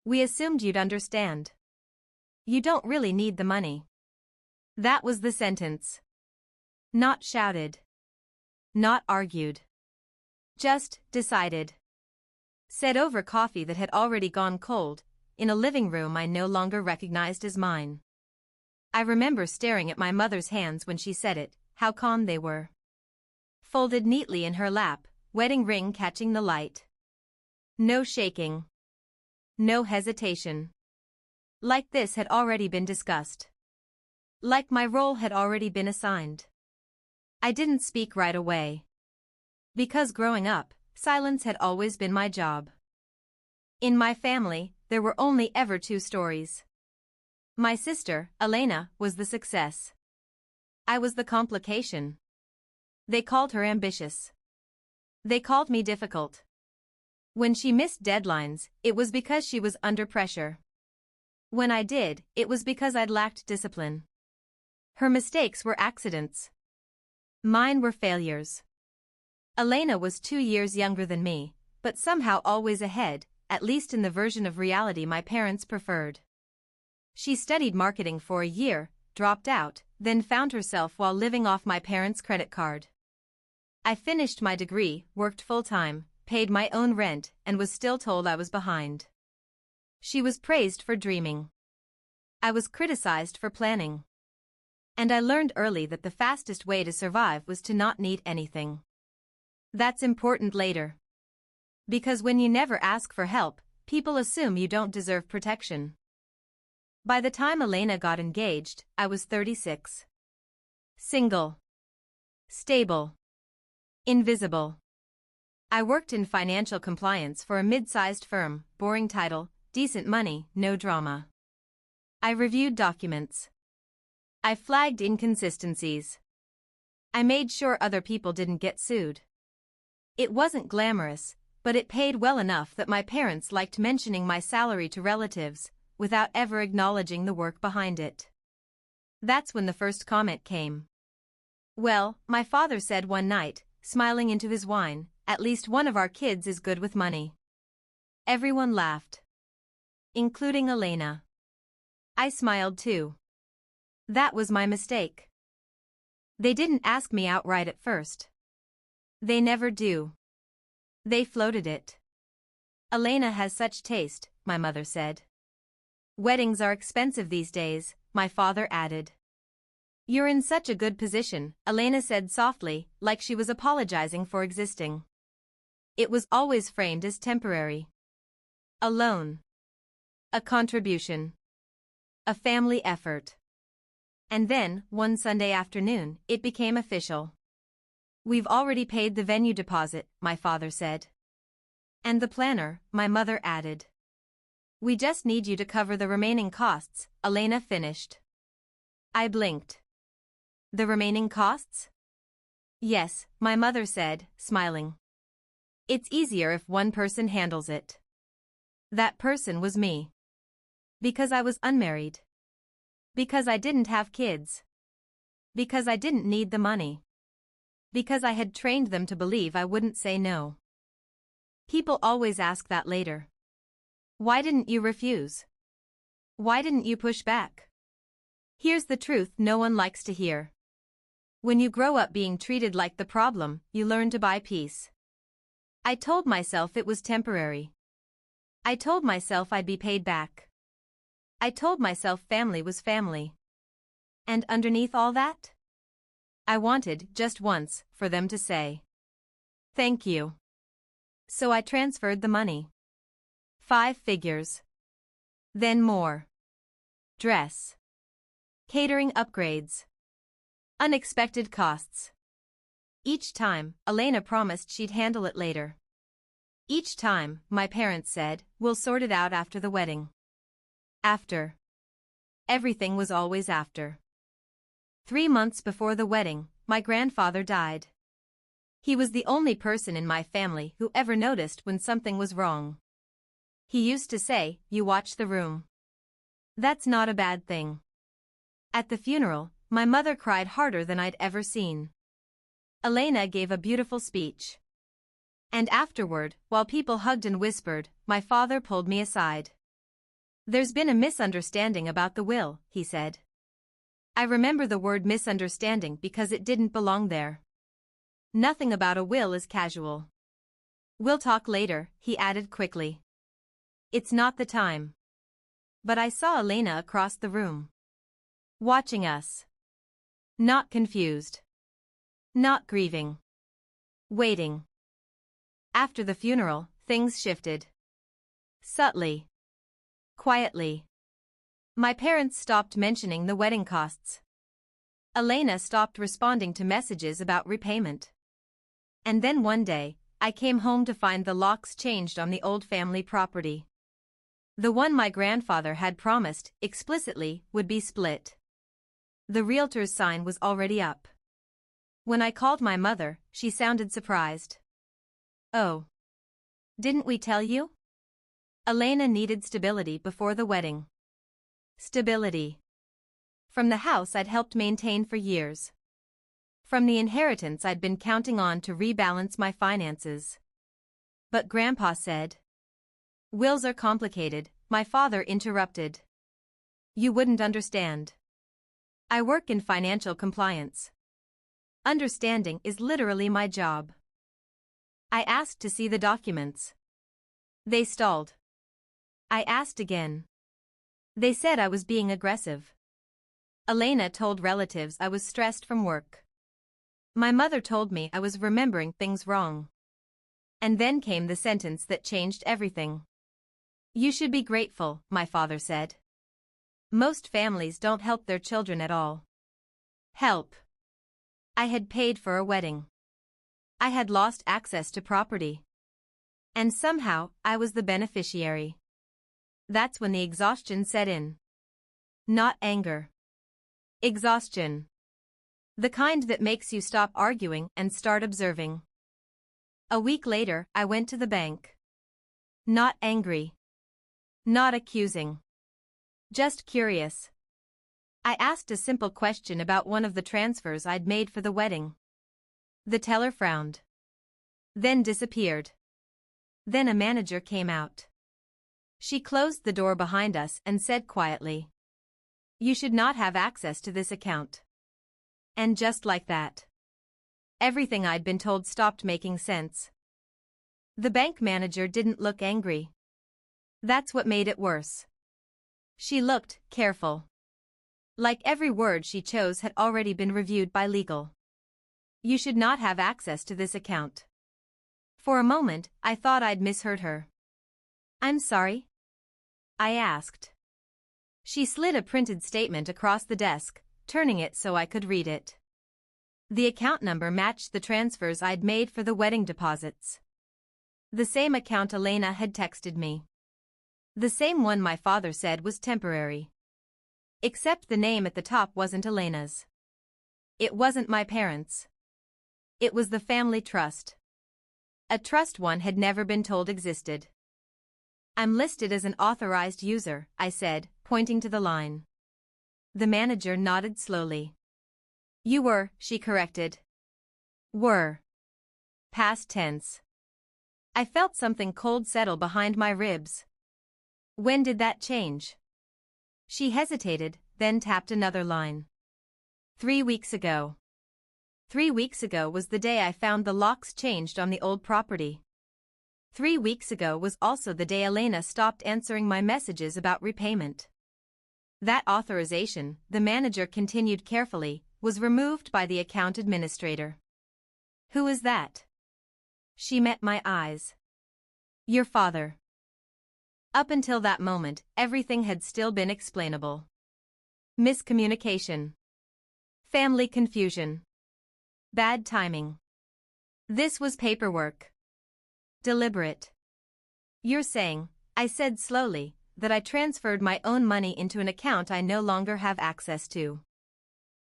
We assumed you'd understand. You don't really need the money. That was the sentence. Not shouted. Not argued. Just decided. Said over coffee that had already gone cold, in a living room I no longer recognized as mine. I remember staring at my mother's hands when she said it, how calm they were. Folded neatly in her lap, wedding ring catching the light. No shaking. No hesitation. Like this had already been discussed. Like my role had already been assigned. I didn't speak right away. Because growing up, silence had always been my job. In my family, there were only ever two stories. My sister, Elena, was the success. I was the complication. They called her ambitious. They called me difficult. When she missed deadlines, it was because she was under pressure. When I did, it was because I'd lacked discipline. Her mistakes were accidents. Mine were failures. Elena was 2 years younger than me, but somehow always ahead, at least in the version of reality my parents preferred. She studied marketing for a year, dropped out, then found herself while living off my parents' credit card. I finished my degree, worked full-time, paid my own rent, and was still told I was behind. She was praised for dreaming. I was criticized for planning. And I learned early that the fastest way to survive was to not need anything. That's important later. Because when you never ask for help, people assume you don't deserve protection. By the time Elena got engaged, I was 36. Single. Stable. Invisible. I worked in financial compliance for a mid-sized firm, boring title, decent money, no drama. I reviewed documents. I flagged inconsistencies. I made sure other people didn't get sued. It wasn't glamorous, but it paid well enough that my parents liked mentioning my salary to relatives, without ever acknowledging the work behind it. That's when the first comment came. Well, my father said one night, smiling into his wine, at least one of our kids is good with money. Everyone laughed. Including Elena. I smiled too. That was my mistake. They didn't ask me outright at first. They never do. They floated it. Elena has such taste, my mother said. Weddings are expensive these days, my father added. You're in such a good position, Elena said softly, like she was apologizing for existing. It was always framed as temporary. A loan. A contribution. A family effort. And then, one Sunday afternoon, it became official. We've already paid the venue deposit, my father said. And the planner, my mother added. We just need you to cover the remaining costs, Elena finished. I blinked. The remaining costs? Yes, my mother said, smiling. It's easier if one person handles it. That person was me. Because I was unmarried. Because I didn't have kids. Because I didn't need the money. Because I had trained them to believe I wouldn't say no. People always ask that later. Why didn't you refuse? Why didn't you push back? Here's the truth no one likes to hear. When you grow up being treated like the problem, you learn to buy peace. I told myself it was temporary. I told myself I'd be paid back. I told myself family was family. And underneath all that? I wanted, just once, for them to say, thank you. So I transferred the money. 5 figures. Then more. Dress. Catering upgrades. Unexpected costs. Each time, Elena promised she'd handle it later. Each time, my parents said, we'll sort it out after the wedding. After. Everything was always after. 3 months before the wedding, my grandfather died. He was the only person in my family who ever noticed when something was wrong. He used to say, you watch the room. That's not a bad thing. At the funeral, my mother cried harder than I'd ever seen. Elena gave a beautiful speech. And afterward, while people hugged and whispered, my father pulled me aside. There's been a misunderstanding about the will, he said. I remember the word misunderstanding because it didn't belong there. Nothing about a will is casual. We'll talk later, he added quickly. It's not the time. But I saw Elena across the room, watching us. Not confused. Not grieving. Waiting. After the funeral, things shifted. Subtly. Quietly. My parents stopped mentioning the wedding costs. Elena stopped responding to messages about repayment. And then one day, I came home to find the locks changed on the old family property. The one my grandfather had promised, explicitly, would be split. The realtor's sign was already up. When I called my mother, she sounded surprised. Oh. Didn't we tell you? Elena needed stability before the wedding. Stability. From the house I'd helped maintain for years. From the inheritance I'd been counting on to rebalance my finances. But Grandpa said. Wills are complicated, my father interrupted. You wouldn't understand. I work in financial compliance. Understanding is literally my job. I asked to see the documents. They stalled. I asked again. They said I was being aggressive. Elena told relatives I was stressed from work. My mother told me I was remembering things wrong. And then came the sentence that changed everything. You should be grateful, my father said. Most families don't help their children at all. Help. I had paid for a wedding. I had lost access to property. And somehow, I was the beneficiary. That's when the exhaustion set in. Not anger. Exhaustion. The kind that makes you stop arguing and start observing. A week later, I went to the bank. Not angry. Not accusing. Just curious. I asked a simple question about one of the transfers I'd made for the wedding. The teller frowned. Then disappeared. Then a manager came out. She closed the door behind us and said quietly, You should not have access to this account. And just like that, everything I'd been told stopped making sense. The bank manager didn't look angry. That's what made it worse. She looked careful. Like every word she chose had already been reviewed by legal. You should not have access to this account. For a moment, I thought I'd misheard her. I'm sorry? I asked. She slid a printed statement across the desk, turning it so I could read it. The account number matched the transfers I'd made for the wedding deposits. The same account Elena had texted me. The same one my father said was temporary. Except the name at the top wasn't Elena's. It wasn't my parents'. It was the family trust. A trust one had never been told existed. I'm listed as an authorized user, I said, pointing to the line. The manager nodded slowly. You were, she corrected. Were. Past tense. I felt something cold settle behind my ribs. When did that change? She hesitated, then tapped another line. 3 weeks ago. 3 weeks ago was the day I found the locks changed on the old property. 3 weeks ago was also the day Elena stopped answering my messages about repayment. That authorization, the manager continued carefully, was removed by the account administrator. Who is that? She met my eyes. Your father. Up until that moment, everything had still been explainable. Miscommunication. Family confusion. Bad timing. This was paperwork. Deliberate. You're saying, I said slowly, that I transferred my own money into an account I no longer have access to.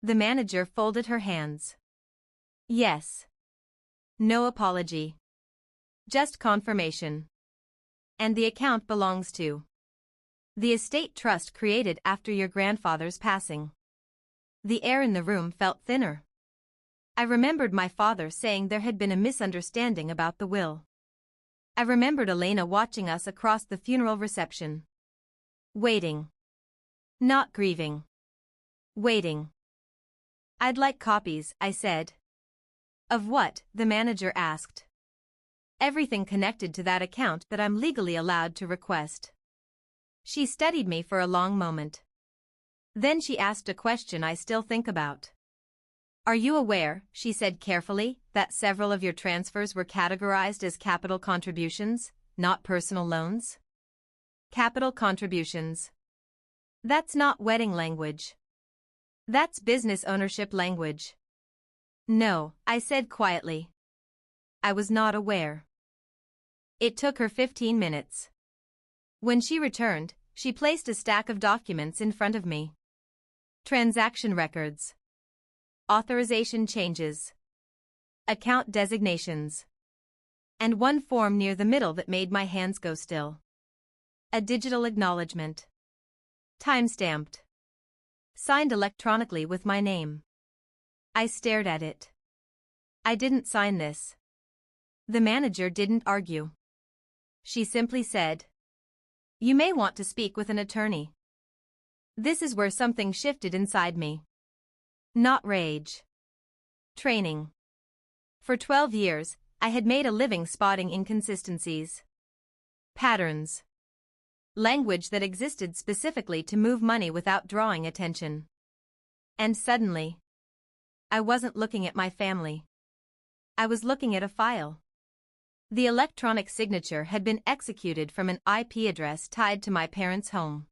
The manager folded her hands. Yes. No apology. Just confirmation. And the account belongs to the estate trust created after your grandfather's passing. The air in the room felt thinner. I remembered my father saying there had been a misunderstanding about the will. I remembered Elena watching us across the funeral reception. Waiting. Not grieving. Waiting. I'd like copies, I said. Of what? The manager asked. Everything connected to that account that I'm legally allowed to request. She studied me for a long moment. Then she asked a question I still think about. Are you aware, she said carefully, that several of your transfers were categorized as capital contributions, not personal loans? Capital contributions. That's not wedding language. That's business ownership language. No, I said quietly. I was not aware. It took her 15 minutes. When she returned, she placed a stack of documents in front of me. Transaction records. Authorization changes. Account designations. And one form near the middle that made my hands go still. A digital acknowledgement. Time-stamped. Signed electronically with my name. I stared at it. I didn't sign this. The manager didn't argue. She simply said, "You may want to speak with an attorney." This is where something shifted inside me. Not rage. Training. For 12 years, I had made a living spotting inconsistencies. Patterns. Language that existed specifically to move money without drawing attention. And suddenly, I wasn't looking at my family. I was looking at a file. The electronic signature had been executed from an IP address tied to my parents' home.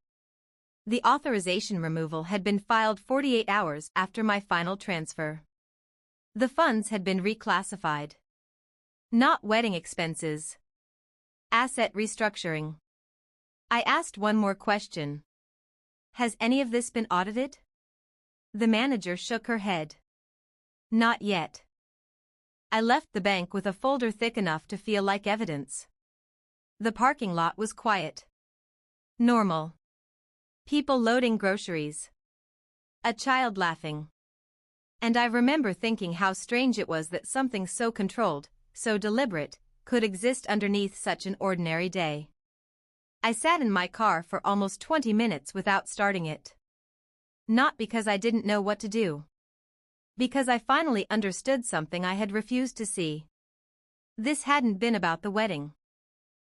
The authorization removal had been filed 48 hours after my final transfer. The funds had been reclassified. Not wedding expenses. Asset restructuring. I asked one more question. Has any of this been audited? The manager shook her head. Not yet. I left the bank with a folder thick enough to feel like evidence. The parking lot was quiet. Normal. People loading groceries. A child laughing. And I remember thinking how strange it was that something so controlled, so deliberate, could exist underneath such an ordinary day. I sat in my car for almost 20 minutes without starting it. Not because I didn't know what to do. Because I finally understood something I had refused to see. This hadn't been about the wedding.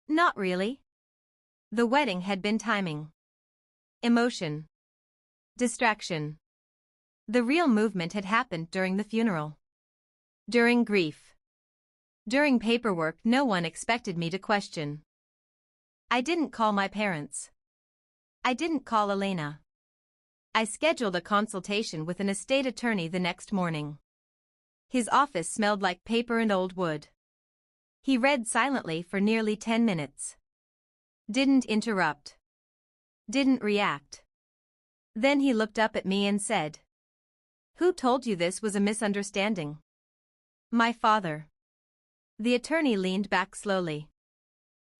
Not really. The wedding had been timing. Emotion. Distraction. The real movement had happened during the funeral. During grief. During paperwork no one expected me to question. I didn't call my parents. I didn't call Elena. I scheduled a consultation with an estate attorney the next morning. His office smelled like paper and old wood. He read silently for nearly 10 minutes. Didn't interrupt. Didn't react. Then he looked up at me and said, "Who told you this was a misunderstanding?" "My father." The attorney leaned back slowly.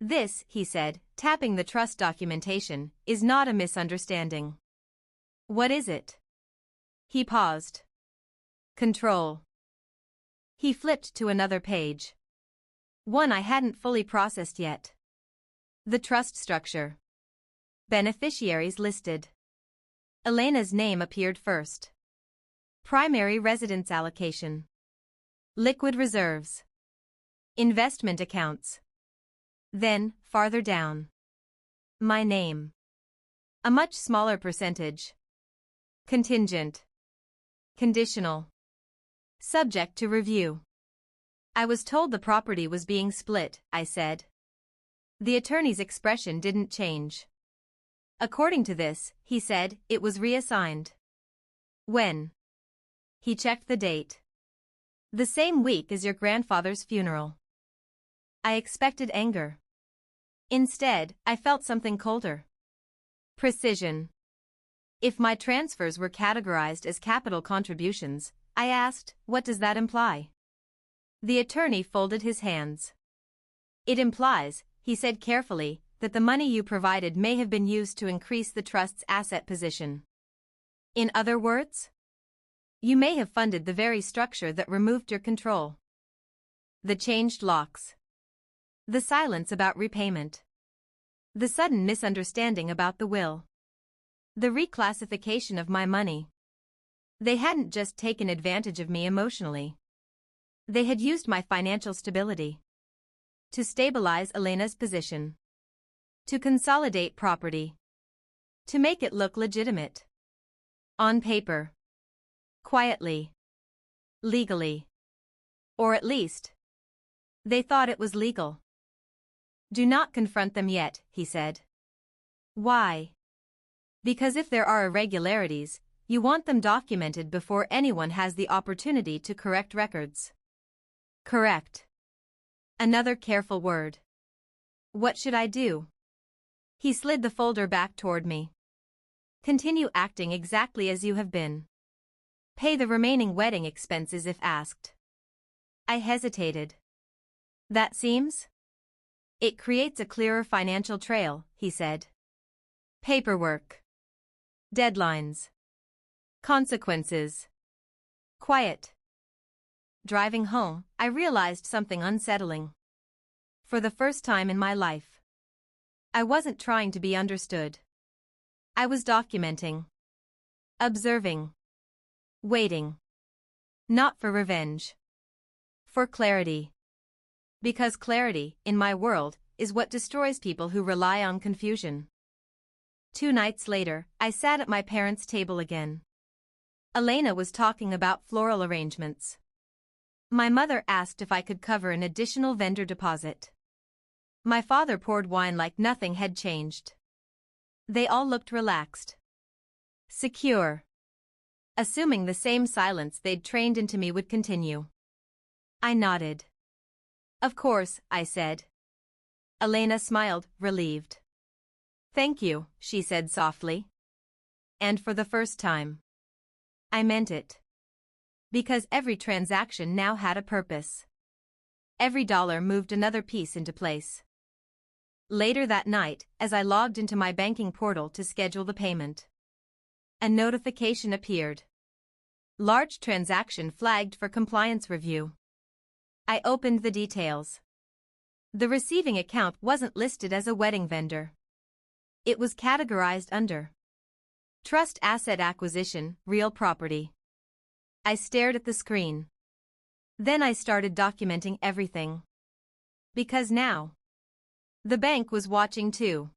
"This," he said, tapping the trust documentation, "is not a misunderstanding." "What is it?" He paused. "Control." He flipped to another page. One I hadn't fully processed yet. The trust structure. Beneficiaries listed. Elena's name appeared first. Primary residence allocation. Liquid reserves. Investment accounts. Then, farther down. My name. A much smaller percentage. Contingent. Conditional. Subject to review. I was told the property was being split, I said. The attorney's expression didn't change. According to this, he said, it was reassigned. When? He checked the date. The same week as your grandfather's funeral. I expected anger. Instead, I felt something colder. Precision. If my transfers were categorized as capital contributions, I asked, what does that imply? The attorney folded his hands. It implies, he said carefully, that the money you provided may have been used to increase the trust's asset position. In other words, you may have funded the very structure that removed your control. The changed locks. The silence about repayment. The sudden misunderstanding about the will. The reclassification of my money. They hadn't just taken advantage of me emotionally. They had used my financial stability to stabilize Elena's position, to consolidate property, to make it look legitimate. On paper. Quietly. Legally. Or at least, they thought it was legal. Do not confront them yet, he said. Why? Because if there are irregularities, you want them documented before anyone has the opportunity to correct records. Correct. Another careful word. What should I do? He slid the folder back toward me. Continue acting exactly as you have been. Pay the remaining wedding expenses if asked. I hesitated. That seems? It creates a clearer financial trail, he said. Paperwork. Deadlines. Consequences. Quiet. Driving home, I realized something unsettling. For the first time in my life, I wasn't trying to be understood. I was documenting. Observing. Waiting. Not for revenge. For clarity. Because clarity, in my world, is what destroys people who rely on confusion. 2 nights later, I sat at my parents' table again. Elena was talking about floral arrangements. My mother asked if I could cover an additional vendor deposit. My father poured wine like nothing had changed. They all looked relaxed. Secure. Assuming the same silence they'd trained into me would continue. I nodded. Of course, I said. Elena smiled, relieved. Thank you, she said softly. And for the first time, I meant it. Because every transaction now had a purpose. Every dollar moved another piece into place. Later that night, as I logged into my banking portal to schedule the payment, a notification appeared. Large transaction flagged for compliance review. I opened the details. The receiving account wasn't listed as a wedding vendor. It was categorized under Trust Asset Acquisition, Real Property. I stared at the screen. Then I started documenting everything. Because now, the bank was watching too.